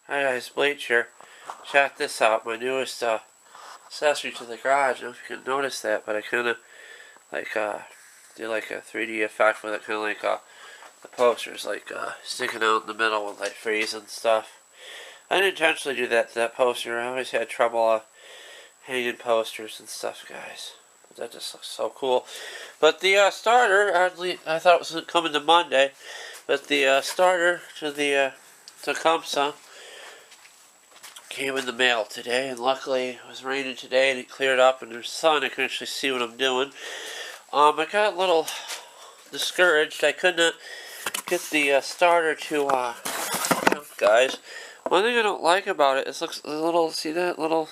Hi guys, Bleach here. Check this out, my newest accessory to the garage. I don't know if you can notice that, but I kind of like do like a 3D effect with it, kind of like the posters like sticking out in the middle with like freeze and stuff. I didn't intentionally do that to that poster. I always had trouble hanging posters and stuff, guys. But that just looks so cool. But the starter, I thought it was coming to Monday, but the starter to the tecumseh came in the mail today, and luckily it was raining today and it cleared up and there's sun. I can actually see what I'm doing. I got a little discouraged. I couldn't get the starter to guys. One thing I don't like about it is looks a little. See that little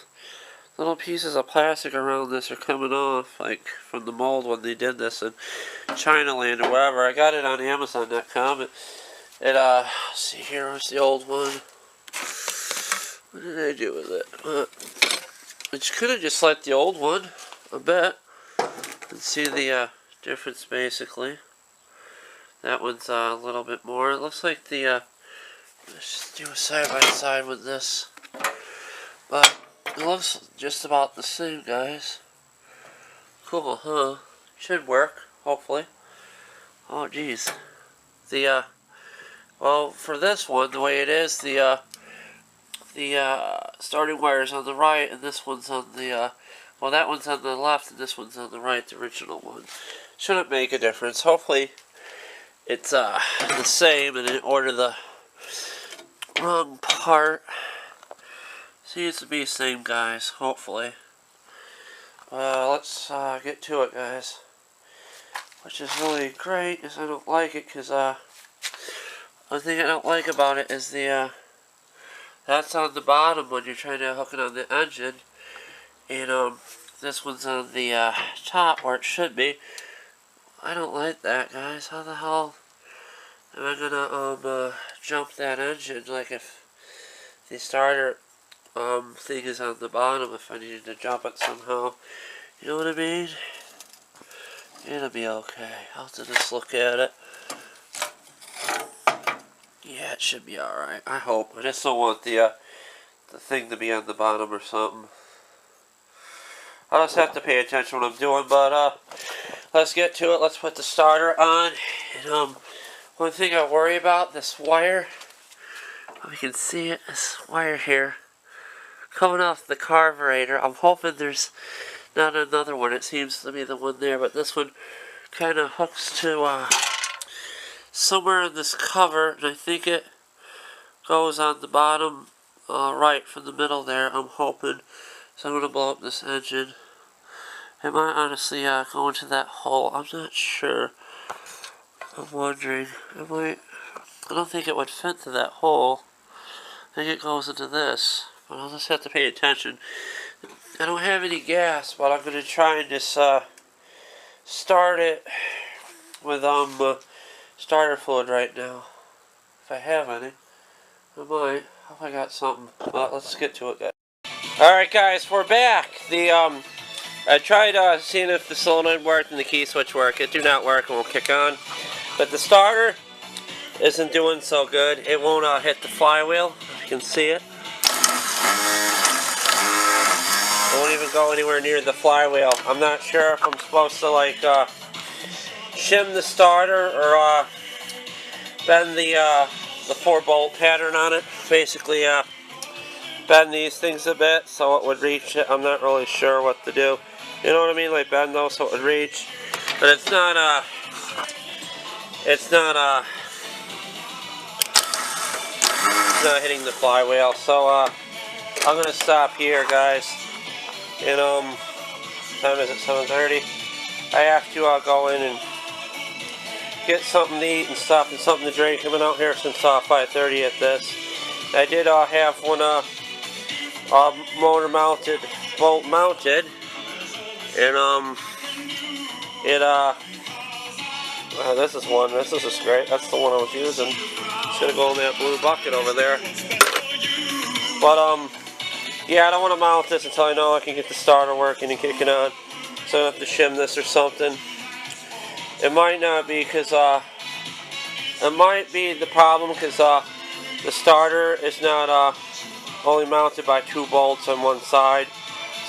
pieces of plastic around this are coming off, like from the mold when they did this in China Land or wherever. I got it on Amazon.com. Let's see here. Where's the old one? What did I do with it? I could have just let the old one a bit and see the difference basically. That one's a little bit more. It looks like the let's just do a side by side with this, but it looks just about the same, guys. Cool, huh? Should work, hopefully. Oh, geez. Well, for this one, the way it is, the starting wire's on the right, and this one's on the, well, that one's on the left, and this one's on the right, the original one. Shouldn't make a difference. Hopefully, it's, the same, and I didn't order the wrong part. Seems to be the same, guys, hopefully. Let's, get to it, guys. Which is really great, is I don't like it, because, one thing I don't like about it is the, that's on the bottom when you're trying to hook it on the engine. And, this one's on the, top where it should be. I don't like that, guys. How the hell am I gonna, jump that engine? Like, if the starter, thing is on the bottom, if I needed to jump it somehow. You know what I mean? It'll be okay. I'll have to just look at it. Yeah, it should be alright. I hope. I just don't want the thing to be on the bottom or something. I'll just have to pay attention to what I'm doing, but, let's get to it. Let's put the starter on. And, one thing I worry about, this wire. If you can see it, this wire here. Coming off the carburetor. I'm hoping there's not another one. It seems to be the one there, but this one kind of hooks to, somewhere in this cover, and I think it goes on the bottom right from the middle there, I'm hoping. So I'm going to blow up this engine. It might honestly go into that hole. I'm not sure. I'm wondering. I don't think it would fit to that hole. I think it goes into this. But I'll just have to pay attention. I don't have any gas, but I'm going to try and just start it with starter fluid right now. If I have any. I might. Hope I got something. Well, let's get to it, guys. Alright, guys, we're back. I tried seeing if the solenoid worked and the key switch worked. It do not work and won't kick on. But the starter isn't doing so good. It won't hit the flywheel, if you can see it. It won't even go anywhere near the flywheel. I'm not sure if I'm supposed to, like, shim the starter or bend the 4-bolt pattern on it. Basically, bend these things a bit so it would reach it. I'm not really sure what to do. You know what I mean? Like bend those so it would reach. But it's not hitting the flywheel. So I'm gonna stop here, guys. And time is it? 7:30. I have to go in and get something to eat and stuff and something to drink. I've been out here since 5:30 at this. I did have one motor mounted, bolt mounted, and this is one. This is great. That's the one I was using. It's gonna go in that blue bucket over there. But yeah, I don't want to mount this until I know I can get the starter working and kicking on. So I have to shim this or something. It might not be because it might be the problem because The starter is not only mounted by 2 bolts on one side,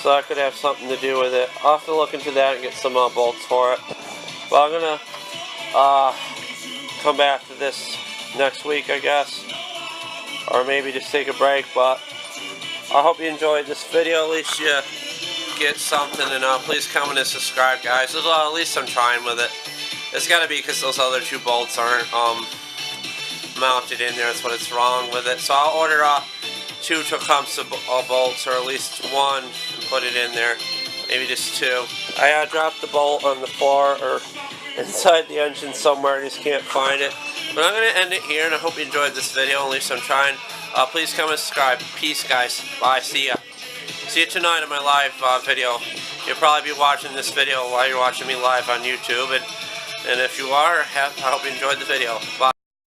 so that could have something to do with it. I'll have to look into that and get some bolts for it. But I'm gonna come back to this next week, I guess, or maybe just take a break. But I hope you enjoyed this video. At least you get something, and please comment and subscribe, guys. At least I'm trying with it. It's got to be because those other 2 bolts aren't mounted in there. That's what it's wrong with it. So I'll order 2 tecumseh bolts, or at least 1, and put it in there. Maybe just 2. I dropped the bolt on the floor or inside the engine somewhere. I just can't find it. But I'm going to end it here, and I hope you enjoyed this video. At least I'm trying. Please comment and subscribe. Peace, guys. Bye. See ya. See you tonight on my live video. You'll probably be watching this video while you're watching me live on YouTube. And if you are, I hope you enjoyed the video. Bye.